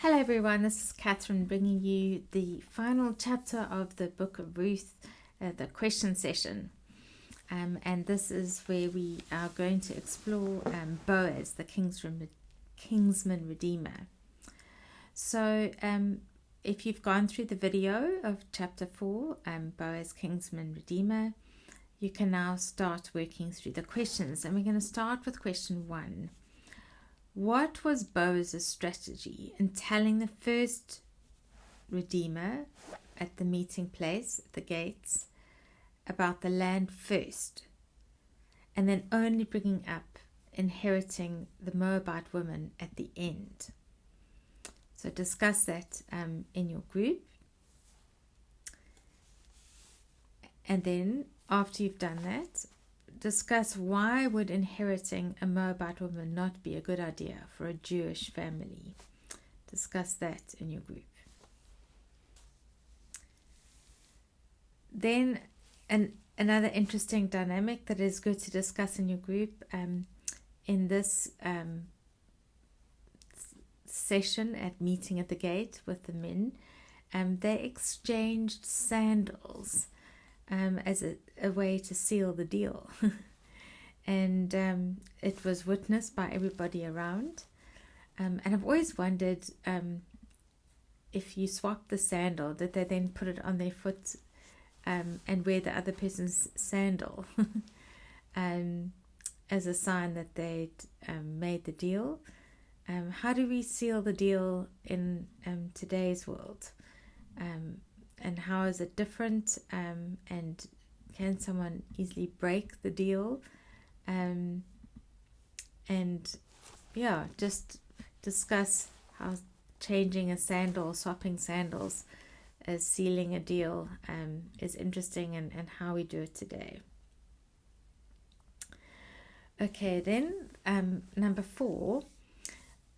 Hello everyone, this is Catherine bringing you the final chapter of the book of Ruth, the question session. And this is where we are going to explore Boaz, the Kinsman Redeemer. So if you've gone through the video of chapter 4, Boaz, Kinsman Redeemer, you can now start working through the questions. And we're going to start with question 1. What was Boaz's strategy in telling the first Redeemer at the meeting place, at the gates, about the land first, and then only bringing up inheriting the Moabite woman at the end? So discuss that in your group. And then after you've done that, discuss why would inheriting a Moabite woman not be a good idea for a Jewish family. Discuss that in your group. Then another interesting dynamic that is good to discuss in your group in this session at meeting at the gate with the men, they exchanged sandals as a way to seal the deal. And it was witnessed by everybody around. And I've always wondered if you swap the sandal, did they then put it on their foot and wear the other person's sandal as a sign that they'd made the deal? How do we seal the deal in today's world? And how is it different? And can someone easily break the deal? And yeah, just discuss how changing a sandal, swapping sandals as sealing a deal is interesting, and how we do it today. Okay, then number 4,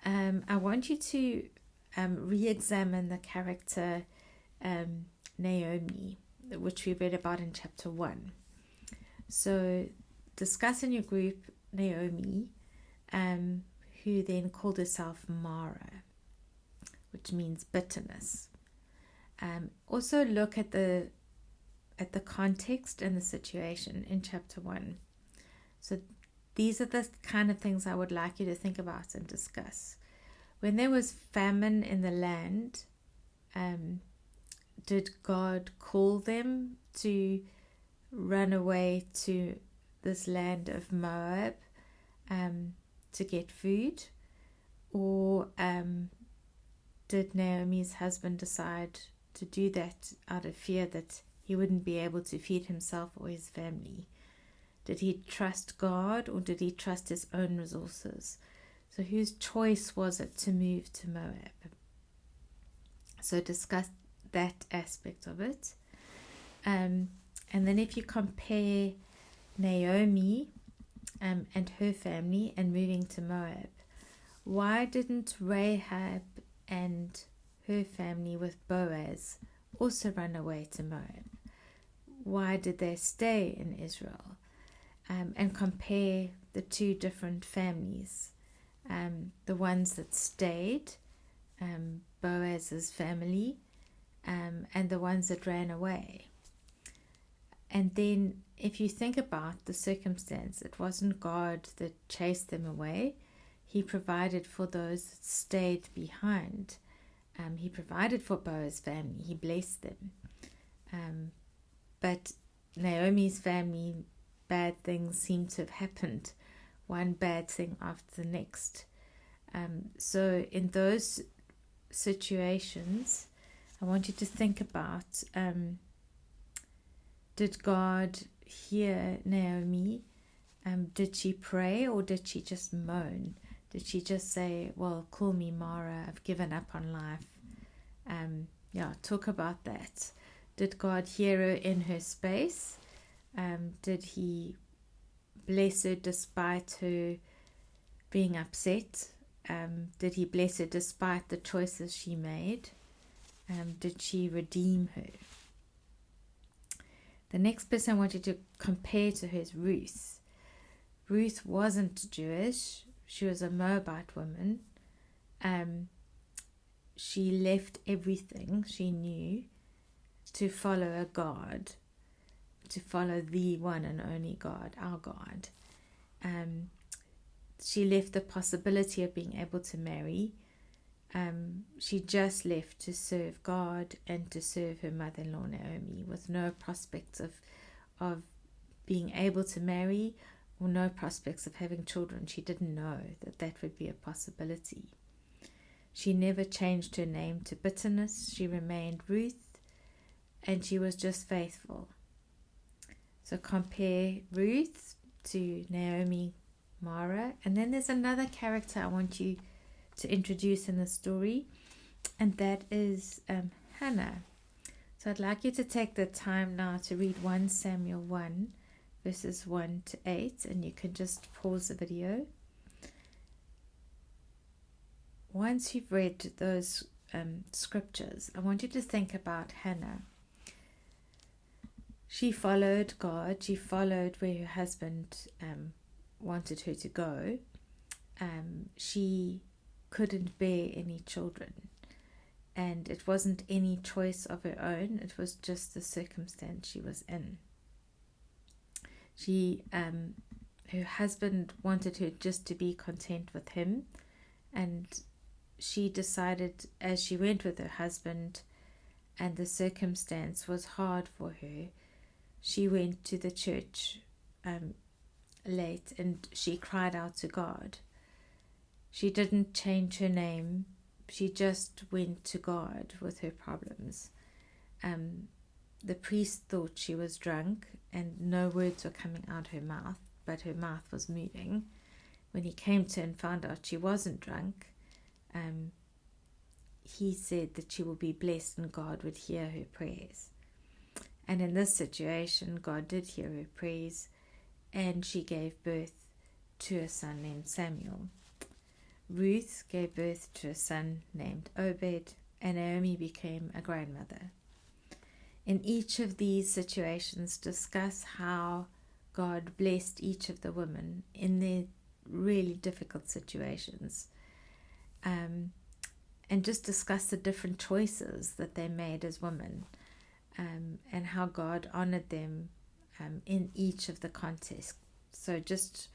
I want you to re-examine the character Naomi, which we read about in chapter 1. So discuss in your group Naomi, who then called herself Mara, which means bitterness. Also look at the context and the situation in chapter 1. So these are the kind of things I would like you to think about and discuss. When there was famine in the land, did God call them to run away to this land of Moab to get food? Or did Naomi's husband decide to do that out of fear that he wouldn't be able to feed himself or his family? Did he trust God, or did he trust his own resources? So whose choice was it to move to Moab? So discuss that aspect of it. And then if you compare Naomi and her family and moving to Moab, why didn't Rahab and her family with Boaz also run away to Moab? Why did they stay in Israel? And compare the two different families. The ones that stayed, Boaz's family, and the ones that ran away. And then if you think about the circumstance, it wasn't God that chased them away. He provided for those that stayed behind. He provided for Boaz's family. He blessed them. But Naomi's family, bad things seem to have happened, one bad thing after the next. So in those situations, I want you to think about, did God hear Naomi? Did she pray, or did she just moan? Did she just say, well, call me Mara, I've given up on life? Talk about that. Did God hear her in her space? Did he bless her despite her being upset? Did he bless her despite the choices she made? Did she redeem her? The next person I want you to compare to her is Ruth. Ruth wasn't Jewish. She was a Moabite woman. she left everything she knew to follow a God, to follow the one and only God, our God. She left the possibility of being able to marry. She just left to serve God and to serve her mother-in-law Naomi, with no prospects of being able to marry, or no prospects of having children. She didn't know that would be a possibility. She never changed her name to bitterness. She remained Ruth, and she was just faithful. So compare Ruth to Naomi, Mara, and then there's another character I want you to introduce in the story, and that is Hannah. So I'd like you to take the time now to read 1 Samuel 1 verses 1 to 8, and you can just pause the video. Once you've read those scriptures, I want you to think about Hannah. She followed God. She followed where her husband wanted her to go. She couldn't bear any children, and it wasn't any choice of her own. It was just the circumstance she was in. Her husband wanted her just to be content with him, and she decided, as she went with her husband and the circumstance was hard for her, she went to the church late and she cried out to God. She didn't change her name. She just went to God with her problems. The priest thought she was drunk and no words were coming out her mouth, but her mouth was moving. When he came to and found out she wasn't drunk, he said that she will be blessed and God would hear her prayers. And in this situation, God did hear her prayers, and she gave birth to a son named Samuel. Ruth gave birth to a son named Obed, and Naomi became a grandmother. In each of these situations, discuss how God blessed each of the women in their really difficult situations. And just discuss the different choices that they made as women, and how God honored them in each of the contexts. So just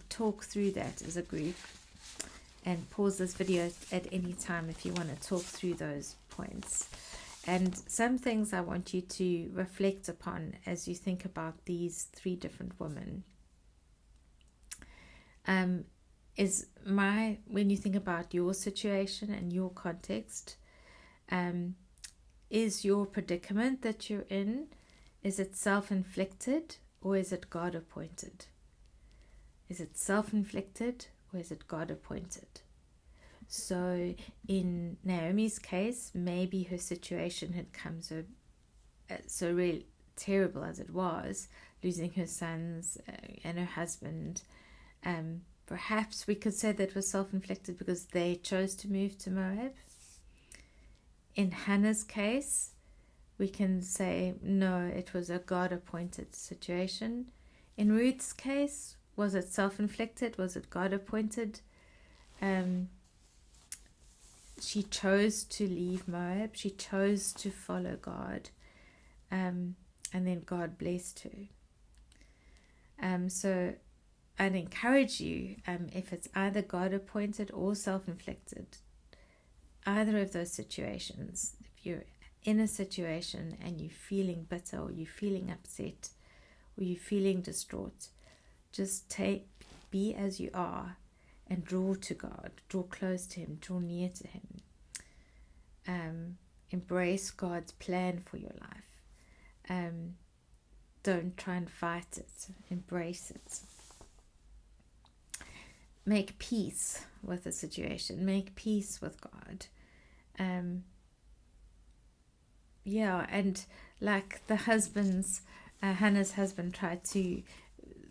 talk through that as a group, and pause this video at any time if you want to talk through those points. And some things I want you to reflect upon as you think about these 3 different women. When you think about your situation and your context, is your predicament that you're in, is it self-inflicted or is it God-appointed? Is it self-inflicted or is it God-appointed? So in Naomi's case, maybe her situation had come so really terrible as it was, losing her sons and her husband. Perhaps we could say that was self-inflicted because they chose to move to Moab. In Hannah's case, we can say, no, it was a God-appointed situation. In Ruth's case, was it self-inflicted? Was it God-appointed? She chose to leave Moab. She chose to follow God. And then God blessed her. So I'd encourage you, if it's either God-appointed or self-inflicted, either of those situations, if you're in a situation and you're feeling bitter or you're feeling upset or you're feeling distraught, just be as you are and draw to God, draw close to Him, draw near to Him. Embrace God's plan for your life. Don't try and fight it. Embrace it. Make peace with the situation. Make peace with God. And like the husbands, Hannah's husband tried to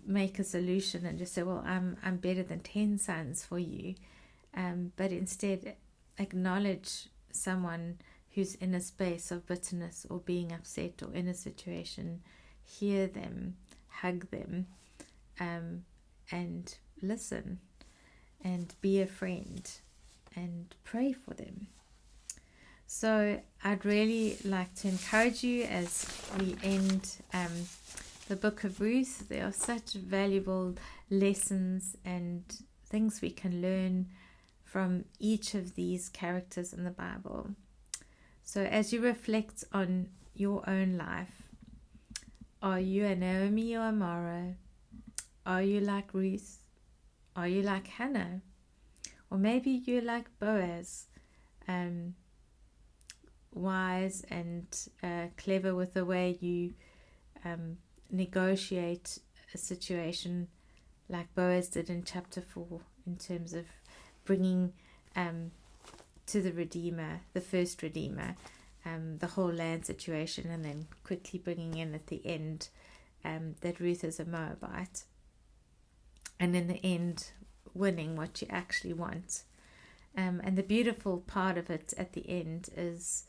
make a solution and just say, well, I'm better than 10 sons for you. But instead acknowledge someone who's in a space of bitterness or being upset or in a situation. Hear them, hug them, and listen, and be a friend, and pray for them. So I'd really like to encourage you as we end the book of Ruth. There are such valuable lessons and things we can learn from each of these characters in the Bible. So as you reflect on your own life, are you a Naomi or a Mara? Are you like Ruth? Are you like Hannah? Or maybe you're like Boaz, wise and clever with the way you negotiate a situation, like Boaz did in chapter 4, in terms of bringing to the Redeemer, the first Redeemer, the whole land situation, and then quickly bringing in at the end that Ruth is a Moabite, and in the end winning what you actually want. And the beautiful part of it at the end is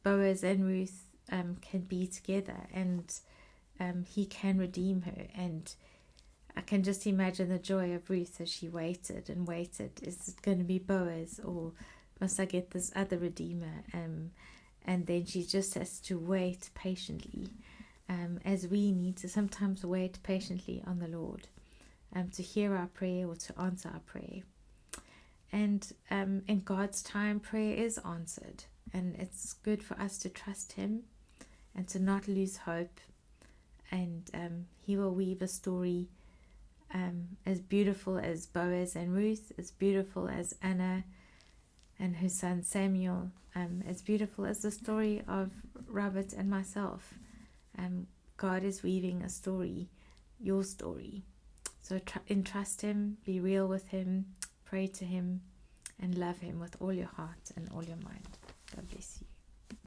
Boaz and Ruth can be together, and he can redeem her. And I can just imagine the joy of Ruth as she waited and waited. Is it going to be Boaz, or must I get this other redeemer? And then she just has to wait patiently, as we need to sometimes wait patiently on the Lord, to hear our prayer or to answer our prayer. And in God's time, prayer is answered, and it's good for us to trust Him and to not lose hope. And He will weave a story as beautiful as Boaz and Ruth, as beautiful as Anna and her son Samuel, as beautiful as the story of Robert and myself. God is weaving a story, your story. So entrust Him, be real with Him, pray to Him, and love Him with all your heart and all your mind.